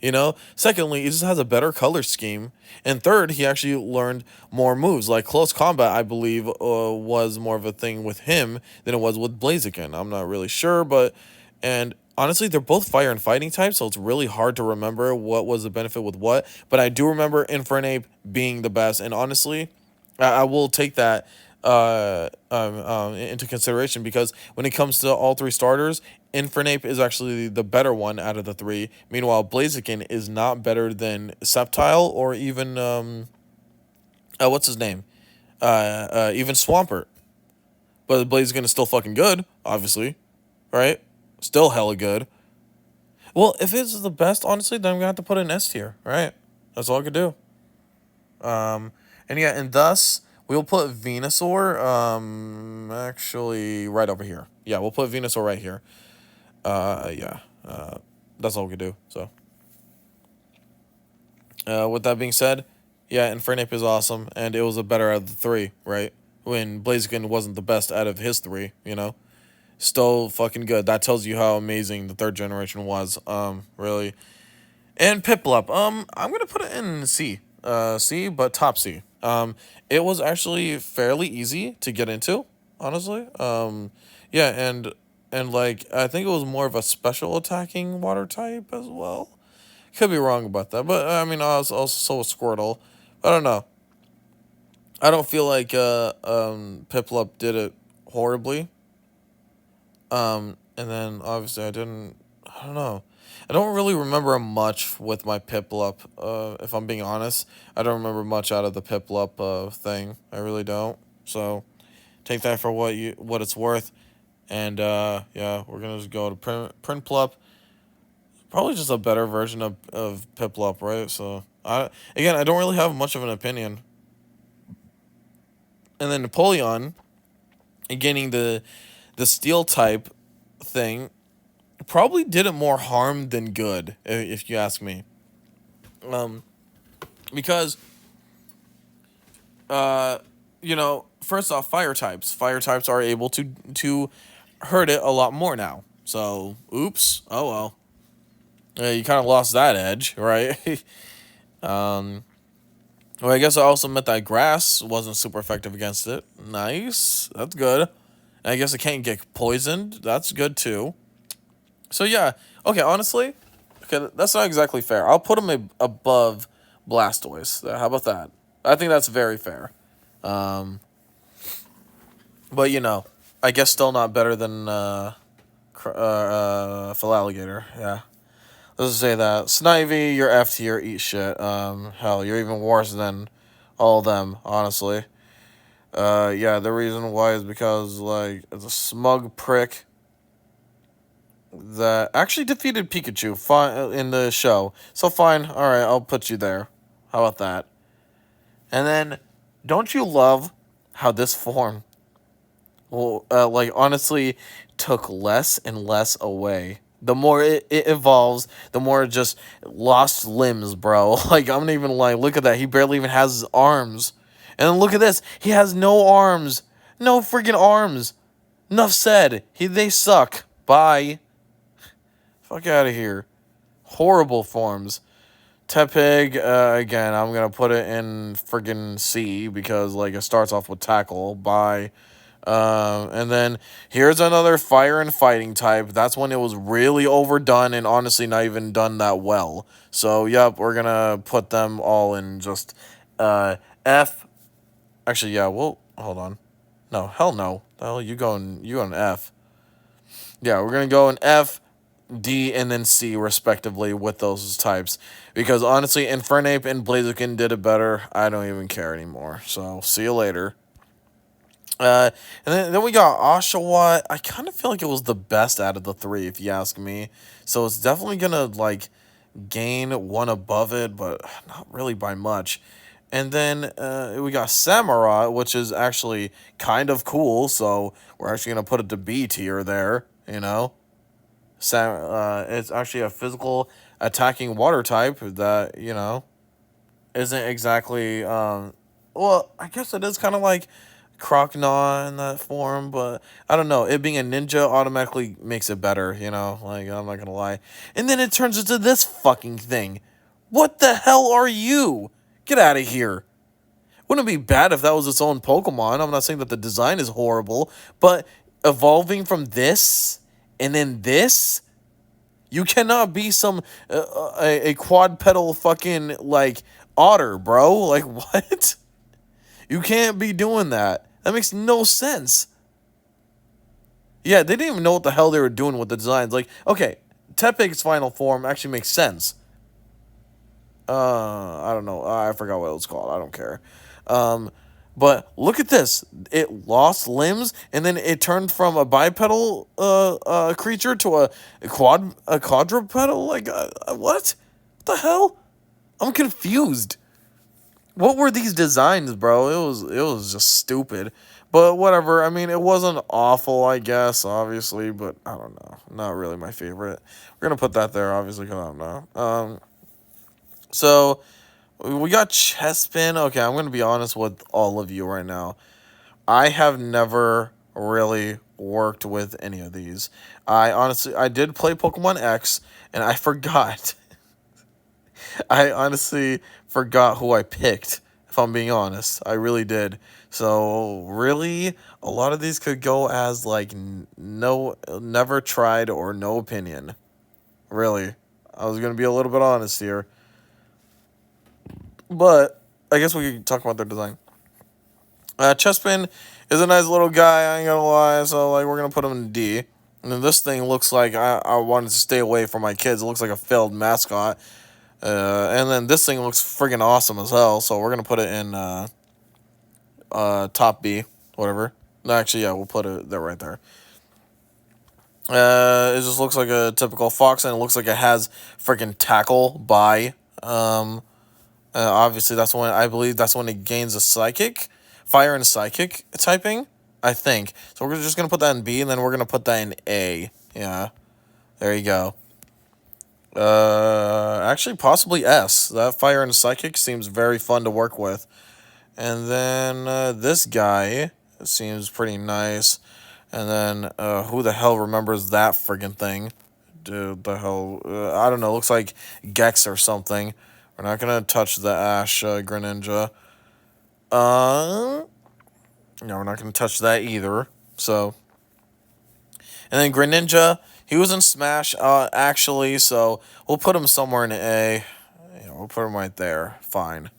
You know? Secondly, it just has a better color scheme. And third, he actually learned more moves. Like close combat, I believe, was more of a thing with him than it was with Blaziken. I'm not really sure, but. And honestly, they're both fire and fighting types, so it's really hard to remember what was the benefit with what. But I do remember Infernape being the best. And honestly, I will take that into consideration, because when it comes to all three starters, Infernape is actually the better one out of the three. Meanwhile, Blaziken is not better than Sceptile or even what's his name? Even Swampert. But Blaziken is still fucking good, obviously, right? Still hella good. Well, if it's the best, honestly, then I'm gonna have to put it in S tier, right? That's all I could do. And yeah, and thus we'll put Venusaur actually right over here. Yeah, we'll put Venusaur right here. Yeah. That's all we could do. So with that being said, yeah, Infernape is awesome, and it was a better out of the three, right? When Blaziken wasn't the best out of his three, you know? Still fucking good. That tells you how amazing the third generation was. Really. And Piplup. I'm gonna put it in C. C, but top C. It was actually fairly easy to get into, honestly. Yeah, and like I think it was more of a special attacking water type as well. Could be wrong about that, but I mean, I was also a Squirtle. I don't know. I don't feel like Piplup did it horribly. And then obviously I don't know. I don't really remember much with my Piplup. If I'm being honest, I don't remember much out of the Piplup thing. I really don't. So take that for what it's worth. And yeah, we're gonna just go to Printplup. Probably just a better version of Piplup, right? So I don't really have much of an opinion. And then Napoleon, getting the steel type thing, probably did it more harm than good, if you ask me. Um, because uh, first off, fire types are able to hurt it a lot more now. So, oops. Oh well. You kind of lost that edge, right? um, well, I guess I also meant that grass wasn't super effective against it. Nice. That's good. And I guess it can't get poisoned. That's good too. So yeah. Okay, honestly, okay, that's not exactly fair. I'll put him above Blastoise. How about that? I think that's very fair. Um, but I guess still not better than Alligator. Yeah. Let's just say that. Snivy, you're F tier, eat shit. Hell, you're even worse than all of them, honestly. Yeah, the reason why is because, like, it's a smug prick that actually defeated Pikachu in the show. So fine, alright, I'll put you there. How about that? And then, don't you love how this form, well, like, honestly, took less and less away? The more it evolves, the more it just lost limbs, bro. Like, I'm not even lying. Look at that. He barely even has his arms. And then look at this. He has no arms. No freaking arms. Enough said. They suck. Bye. Fuck out of here. Horrible forms. Tepig, again, I'm going to put it in friggin' C because, like, it starts off with tackle. Bye. And then here's another fire and fighting type. That's when it was really overdone and honestly not even done that well. So, yep, we're going to put them all in just F. Actually, yeah, well, hold on. No, hell no. The hell, you going F. Yeah, we're going to go in F, D, and then C, respectively, with those types. Because, honestly, Infernape and Blaziken did it better. I don't even care anymore. So, see you later. And then we got Oshawott. I kind of feel like it was the best out of the three, if you ask me. So, it's definitely going to, like, gain one above it, but not really by much. And then we got Samurott, which is actually kind of cool. So, we're actually going to put it to B tier there, it's actually a physical attacking water type that, isn't exactly, well, I guess it is kind of like Crocnaw in that form, but I don't know. It being a ninja automatically makes it better, like, I'm not gonna lie. And then it turns into this fucking thing. What the hell are you? Get out of here. Wouldn't it be bad if that was its own Pokemon? I'm not saying that the design is horrible, but evolving from this and then this, you cannot be some a quadpetal fucking like otter, bro. Like what? You can't be doing that. That makes no sense. Yeah, they didn't even know what the hell they were doing with the designs. Like, okay, Tepig's final form actually makes sense. I don't know. I forgot what it was called. I don't care. But look at this. It lost limbs, and then it turned from a bipedal creature to a quadrupedal. Like what? What the hell? I'm confused. What were these designs, bro? It was just stupid. But whatever. I mean, it wasn't awful, I guess, obviously, but I don't know. Not really my favorite. We're gonna put that there, obviously, because I don't know. So we got Chespin. Okay, I'm gonna be honest with all of you right now. I have never really worked with any of these. I did play Pokemon X, and I forgot. I honestly forgot who I picked, if I'm being honest. I really did. So, really, a lot of these could go as, like, no, never tried or no opinion. Really. I was going to be a little bit honest here. But, I guess we could talk about their design. Chespin is a nice little guy, I ain't gonna lie. So, like, we're going to put him in D. And then this thing looks like I wanted to stay away from my kids. It looks like a failed mascot. And then this thing looks friggin' awesome as hell. So we're gonna put it in top B, whatever. No, actually, yeah, we'll put it there right there. It just looks like a typical fox, and it looks like it has freaking tackle by. Obviously, that's when I believe that's when it gains a psychic, fire and psychic typing. I think so. We're just gonna put that in B, and then we're gonna put that in A. Yeah, there you go. Actually, possibly S. That fire and psychic seems very fun to work with. And then this guy seems pretty nice. And then who the hell remembers that friggin' thing? Dude, the hell? I don't know. Looks like Gex or something. We're not gonna touch the Ash Greninja. No, we're not gonna touch that either. So, and then Greninja, he was in Smash actually. So we'll put him somewhere in A. Yeah, we'll put him right there. Fine.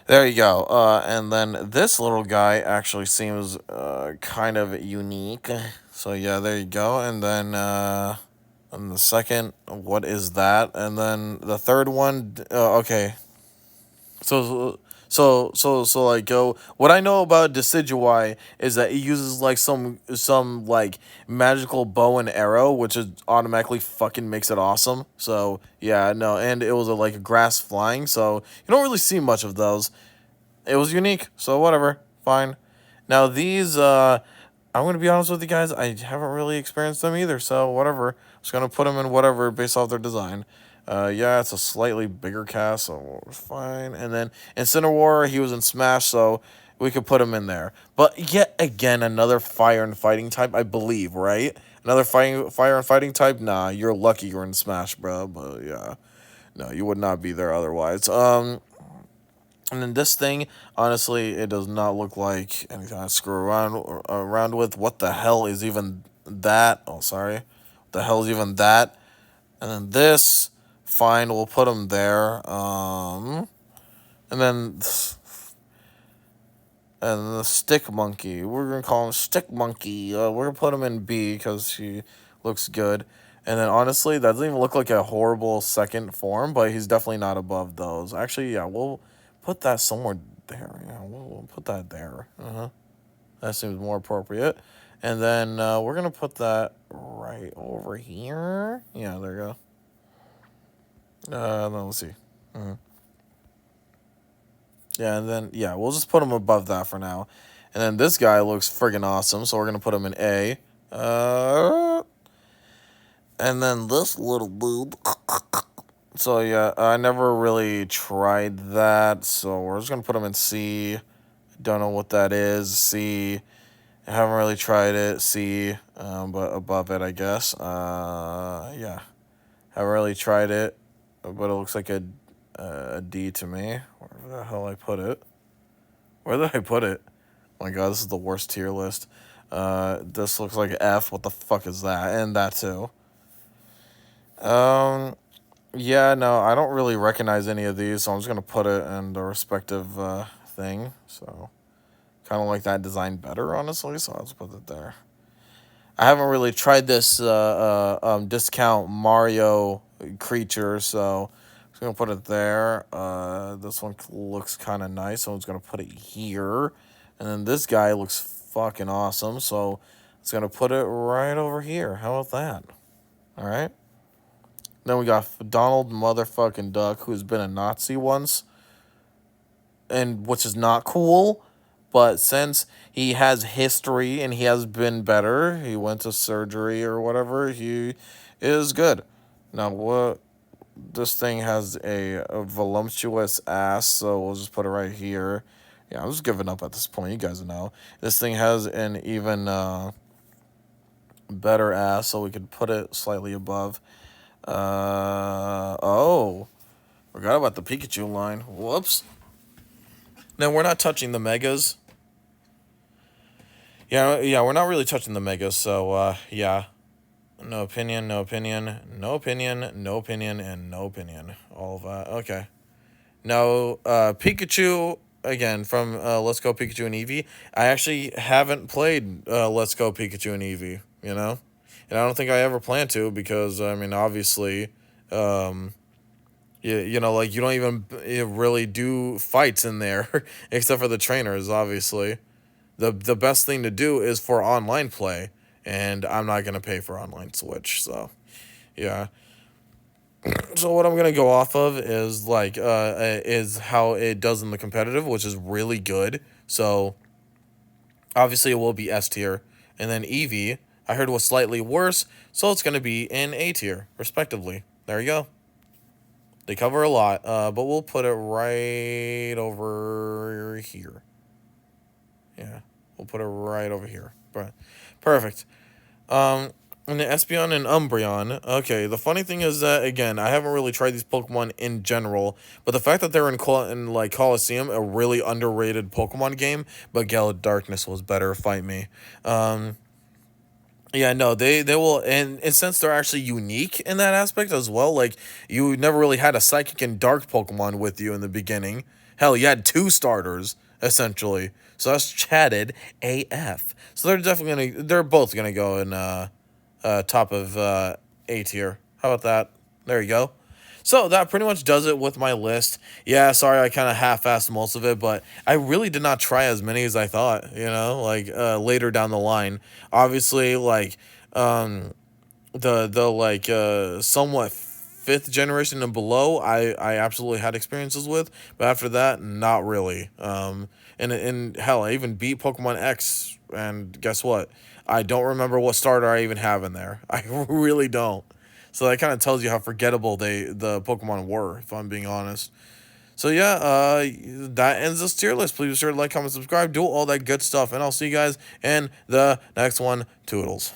There you go. And then this little guy actually seems kind of unique. So yeah, there you go. And the second, what is that? And then the third one, okay. So like what I know about Decidueye is that it uses like some like magical bow and arrow, which is automatically fucking makes it awesome. So yeah, no, and it was like a grass flying, so you don't really see much of those. It was unique, so whatever, fine. Now these, I'm gonna be honest with you guys, I haven't really experienced them either, so whatever. Just gonna put them in whatever based off their design. Yeah, it's a slightly bigger cast, so fine. And then Incineroar, he was in Smash, so we could put him in there. But yet again, another fire and fighting type, I believe, right? Another fire and fighting type? Nah, you're lucky you're in Smash, bro. But yeah, no, you would not be there otherwise. And then this thing, honestly, it does not look like anything I screw around with. What the hell is even that? Oh, sorry. What the hell is even that? And then this, fine, we'll put them there. And then the stick monkey, we're gonna call him stick monkey. We're gonna put him in B because he looks good. And then honestly, that doesn't even look like a horrible second form, but he's definitely not above those. Actually, yeah, we'll put that somewhere there. Yeah, we'll put that there. That seems more appropriate. And then we're gonna put that right over here. Yeah, there you go. Then let's see. Yeah, and then yeah, we'll just put him above that for now. And then this guy looks friggin' awesome, so we're gonna put him in A. And then this little boob. So yeah, I never really tried that, so we're just gonna put him in C. Don't know what that is. C. I haven't really tried it. C. But above it, I guess. Yeah, haven't really tried it, but it looks like a D to me. Where the hell I put it? Where did I put it? Oh my god, this is the worst tier list. This looks like F. What the fuck is that? And that too. Yeah, no, I don't really recognize any of these, so I'm just gonna put it in the respective thing. So, kind of like that design better, honestly. So I'll just put it there. I haven't really tried this discount Mario creature, so I'm just gonna put it there. This one looks kind of nice, so I'm just gonna put it here. And then this guy looks fucking awesome, so it's gonna put it right over here. How about that? All right. Then we got Donald motherfucking Duck, who's been a Nazi once, and which is not cool. But since he has history and he has been better, he went to surgery or whatever, he is good. Now, what this thing has a voluptuous ass, so we'll just put it right here. Yeah, I'm just giving up at this point. You guys know. This thing has an even better ass, so we could put it slightly above. Oh, forgot about the Pikachu line. Whoops. No, we're not touching the megas. Yeah, we're not really touching the megas. So, yeah, no opinion, no opinion, no opinion, no opinion, and no opinion. All of that. Okay. Now, Pikachu again from Let's Go Pikachu and Eevee. I actually haven't played Let's Go Pikachu and Eevee. You know. and I don't think I ever plan to because I mean, obviously, um, like you don't even really do fights in there except for the trainers. Obviously, the best thing to do is for online play, and I'm not gonna pay for online Switch. So yeah. So what I'm gonna go off of is is how it does in the competitive, which is really good. So obviously it will be S tier, and then Eevee I heard was slightly worse, so it's gonna be in A tier, respectively. There you go. They cover a lot, but we'll put it right over here. Yeah, we'll put it right over here. But perfect. And the Espeon and Umbreon. Okay, the funny thing is that again, I haven't really tried these Pokemon in general, but the fact that they're in like Coliseum, a really underrated Pokemon game, but Gale of Darkness was better. Fight me. Um, yeah, no, they will, and since they're actually unique in that aspect as well, like you never really had a Psychic and Dark Pokemon with you in the beginning. Hell, you had two starters essentially, so that's chatted AF. So they're both gonna go in top of A tier. How about that? There you go. So that pretty much does it with my list. Yeah, sorry I kind of half-assed most of it, but I really did not try as many as I thought. Like later down the line. Obviously, like um, the like somewhat fifth generation and below, I absolutely had experiences with, but after that, not really. And hell, I even beat Pokemon X, and guess what? I don't remember what starter I even have in there. I really don't. So that kind of tells you how forgettable the Pokemon were, if I'm being honest. So yeah, that ends this tier list. Please be sure to like, comment, subscribe, do all that good stuff, and I'll see you guys in the next one. Toodles.